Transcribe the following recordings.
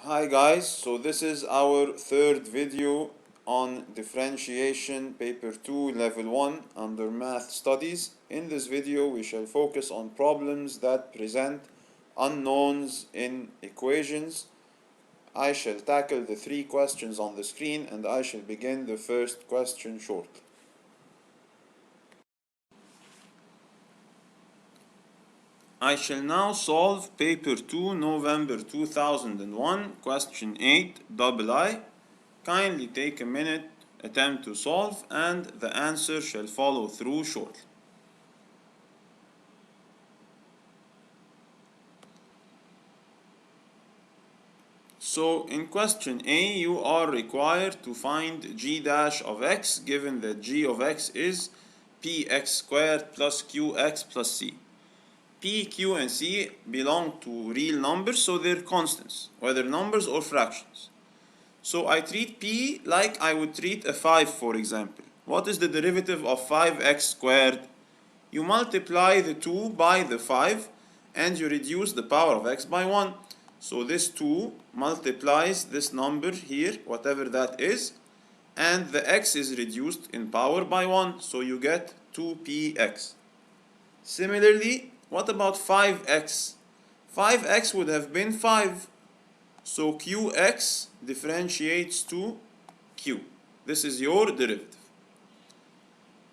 Hi guys, so this is our third video on differentiation paper 2 level 1 under math studies. In this video we shall focus on problems that present unknowns in equations. I shall tackle the three questions on the screen and I shall begin the first question shortly. I shall now solve paper 2 November 2001 question 8 II. Kindly take a minute, attempt to solve, and the answer shall follow through shortly. So in question A, you are required to find g dash of x given that g of x is px squared plus qx plus c. P, Q, and C belong to real numbers, so they're constants, whether numbers or fractions. So I treat P like I would treat a 5, for example. What is the derivative of 5x squared? You multiply the 2 by the 5 and you reduce the power of x by 1. So this 2 multiplies this number here, whatever that is, and the x is reduced in power by 1, so you get 2px. Similarly, what about 5x? 5x would have been 5. So qx differentiates to q. This is your derivative.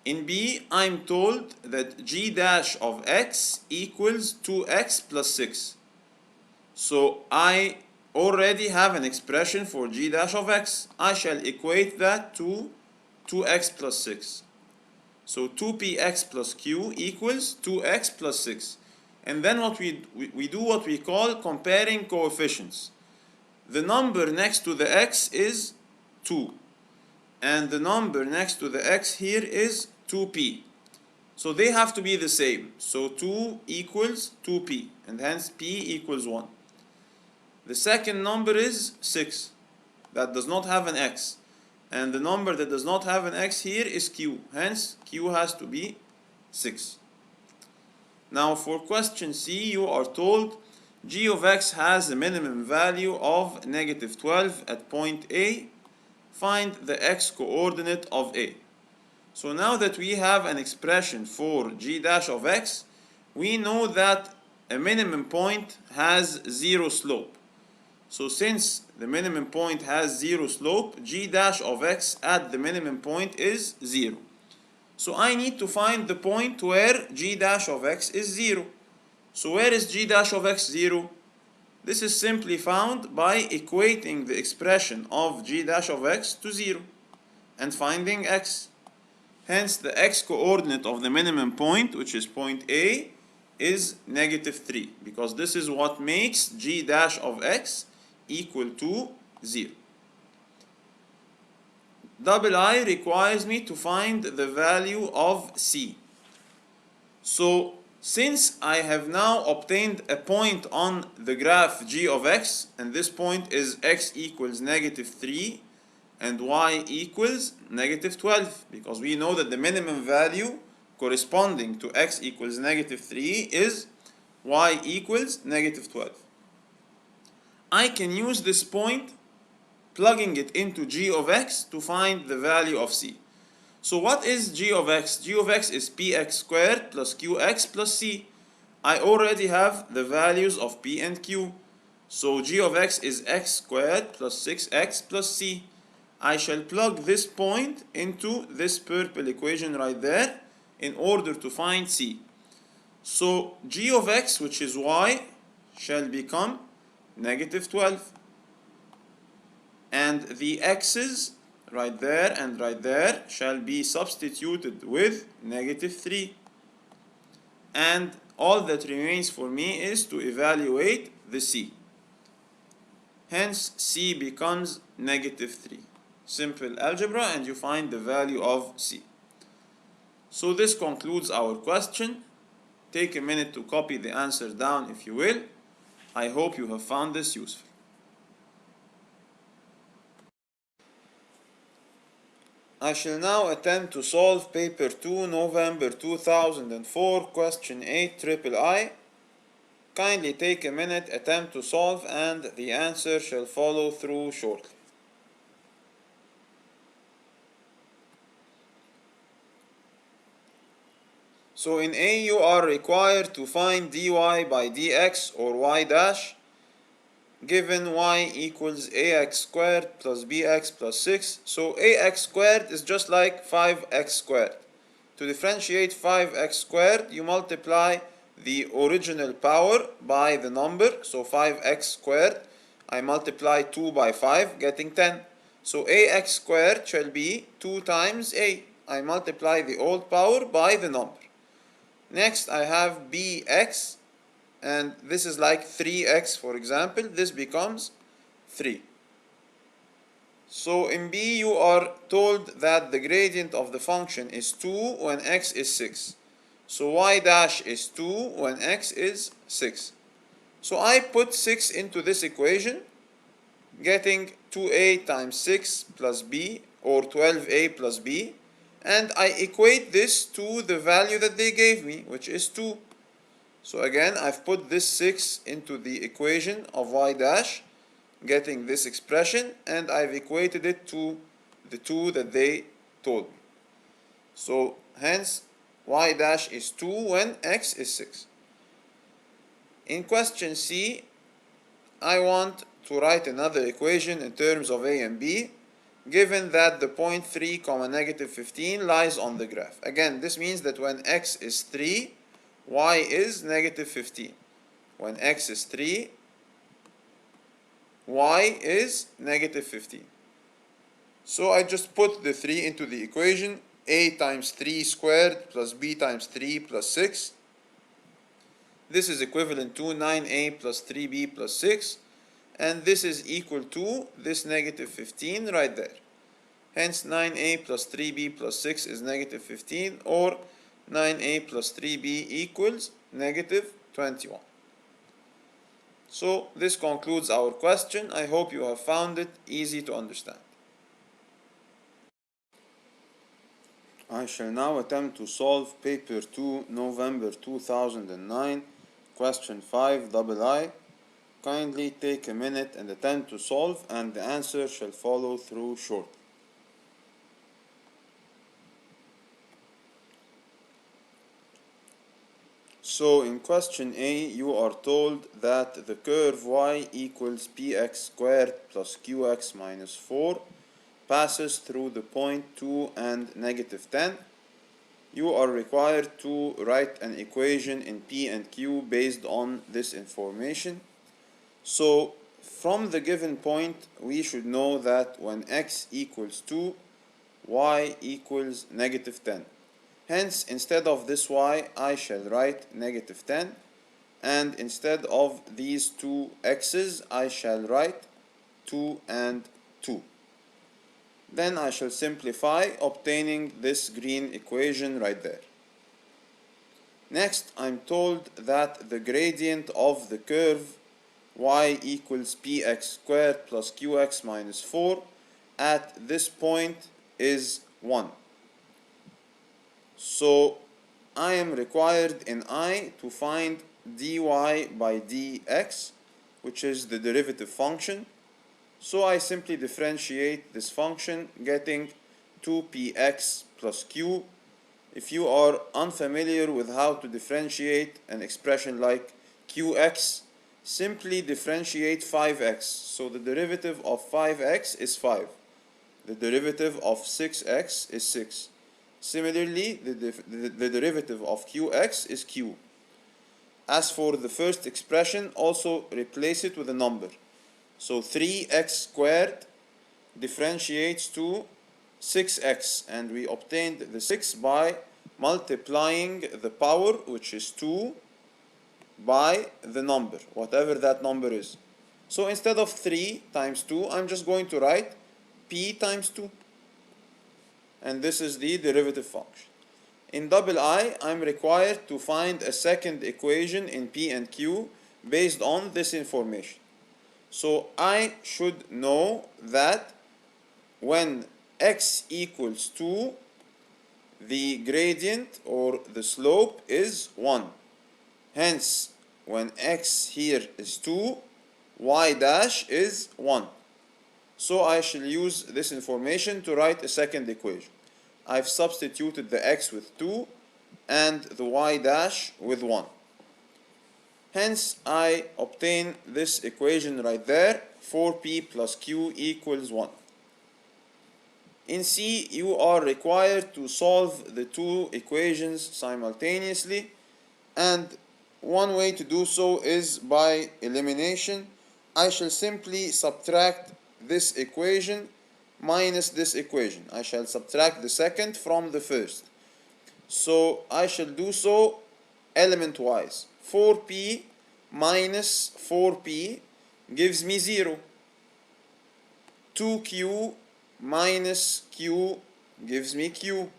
In B, I'm told that g dash of x equals 2x plus 6. So I already have an expression for g dash of x. I shall equate that to 2x plus 6. So 2px plus q equals 2x plus 6. And then what we do what we call comparing coefficients. The number next to the x is 2. And the number next to the x here is 2p. So they have to be the same. So 2 equals 2p. And hence p equals 1. The second number is 6. That does not have an x. And the number that does not have an x here is q. Hence, q has to be 6. Now for question C, you are told g of x has a minimum value of negative 12 at point A. Find the x coordinate of A. So now that we have an expression for g dash of x, we know that a minimum point has 0 slope. So since the minimum point has 0 slope, g dash of x at the minimum point is 0. So I need to find the point where g dash of x is 0. So where is g dash of x 0? This is simply found by equating the expression of g dash of x to 0 and finding x. Hence the x coordinate of the minimum point, which is point A, is negative 3, because this is what makes g dash of x equal to 0. II requires me to find the value of C. So since I have now obtained a point on the graph g of x, and this point is x equals negative 3 and y equals negative 12, because we know that the minimum value corresponding to x equals negative 3 is y equals negative 12. I can use this point, plugging it into g of x to find the value of c. So what is g of x? G of x is px squared plus qx plus c. I already have the values of p and q. So g of x is x squared plus 6x plus c. I shall plug this point into this purple equation right there in order to find c. So g of x, which is y, shall become negative 12. And the x's right there and right there shall be substituted with negative 3. And all that remains for me is to evaluate the c. Hence c becomes negative 3. Simple algebra, and you find the value of c. So this concludes our question. Take a minute to copy the answer down if you will. I hope you have found this useful. I shall now attempt to solve paper 2 November 2004 question 8 III. Kindly take a minute, attempt to solve, and the answer shall follow through shortly. So in A, you are required to find dy by dx or y dash given y equals ax squared plus bx plus 6. So ax squared is just like 5x squared. To differentiate 5x squared, you multiply the original power by the number. So 5x squared, I multiply 2 by 5, getting 10. So ax squared shall be 2 times a. I multiply the old power by the number. Next, I have bx, and this is like 3x, for example. This becomes 3. So in B, you are told that the gradient of the function is 2 when x is 6. So y dash is 2 when x is 6. So I put 6 into this equation, getting 2a times 6 plus b, or 12a plus b, and I equate this to the value that they gave me, which is 2. So again, I've put this 6 into the equation of y dash, getting this expression, and I've equated it to the 2 that they told me. So hence, y dash is 2 when x is 6. In question C, I want to write another equation in terms of a and b, given that the point 3 comma negative 15 lies on the graph. Again, this means that when x is 3, y is negative 15. When x is 3, y is negative 15. So I just put the 3 into the equation. A times 3 squared plus b times 3 plus 6. This is equivalent to 9a plus 3b plus 6. And this is equal to this negative 15 right there. Hence 9a plus 3b plus 6 is negative 15, or 9a plus 3b equals negative 21. So this concludes our question. I hope you have found it easy to understand. I shall now attempt to solve paper 2, November 2009, question 5 II. Kindly take a minute and attempt to solve, and the answer shall follow through shortly. So in question A, you are told that the curve y equals px squared plus qx minus 4 passes through the point 2 and negative 10. You are required to write an equation in P and Q based on this information. So from the given point, we should know that when x equals 2, y equals negative 10. Hence, instead of this y, I shall write negative 10. And instead of these two x's, I shall write 2 and 2. Then I shall simplify, obtaining this green equation right there. Next, I'm told that the gradient of the curve y equals px squared plus qx minus 4 at this point is 1. So I am required in I to find dy by dx, which is the derivative function. So I simply differentiate this function, getting 2px plus q. If you are unfamiliar with how to differentiate an expression like qx, simply differentiate 5x. So the derivative of 5x is 5. The derivative of 6x is 6. Similarly, the derivative of qx is q. As for the first expression, also replace it with a number. So 3x squared differentiates to 6x, and we obtained the 6 by multiplying the power, which is 2, by the number, whatever that number is. So instead of 3 times 2, I'm just going to write p times 2. And this is the derivative function. In II, I'm required to find a second equation in P and Q based on this information. So I should know that when x equals 2, the gradient or the slope is 1. Hence, when x here is 2, y dash is 1. So I shall use this information to write a second equation. I've substituted the x with 2 and the y dash with 1. Hence, I obtain this equation right there, 4p plus q equals 1. In C, you are required to solve the two equations simultaneously, and one way to do so is by elimination. I shall simply subtract this equation minus this equation. I shall subtract the second from the first. So I shall do so element wise. 4p minus 4p gives me 0. 2q minus q gives me q.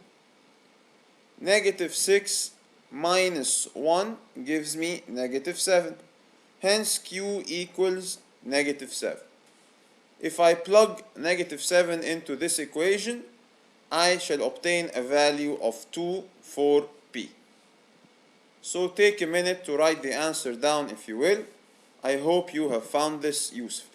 Negative 6 minus 1 gives me negative 7. Hence q equals negative 7. If I plug negative 7 into this equation, I shall obtain a value of 2 for p. So take a minute to write the answer down if you will. I hope you have found this useful.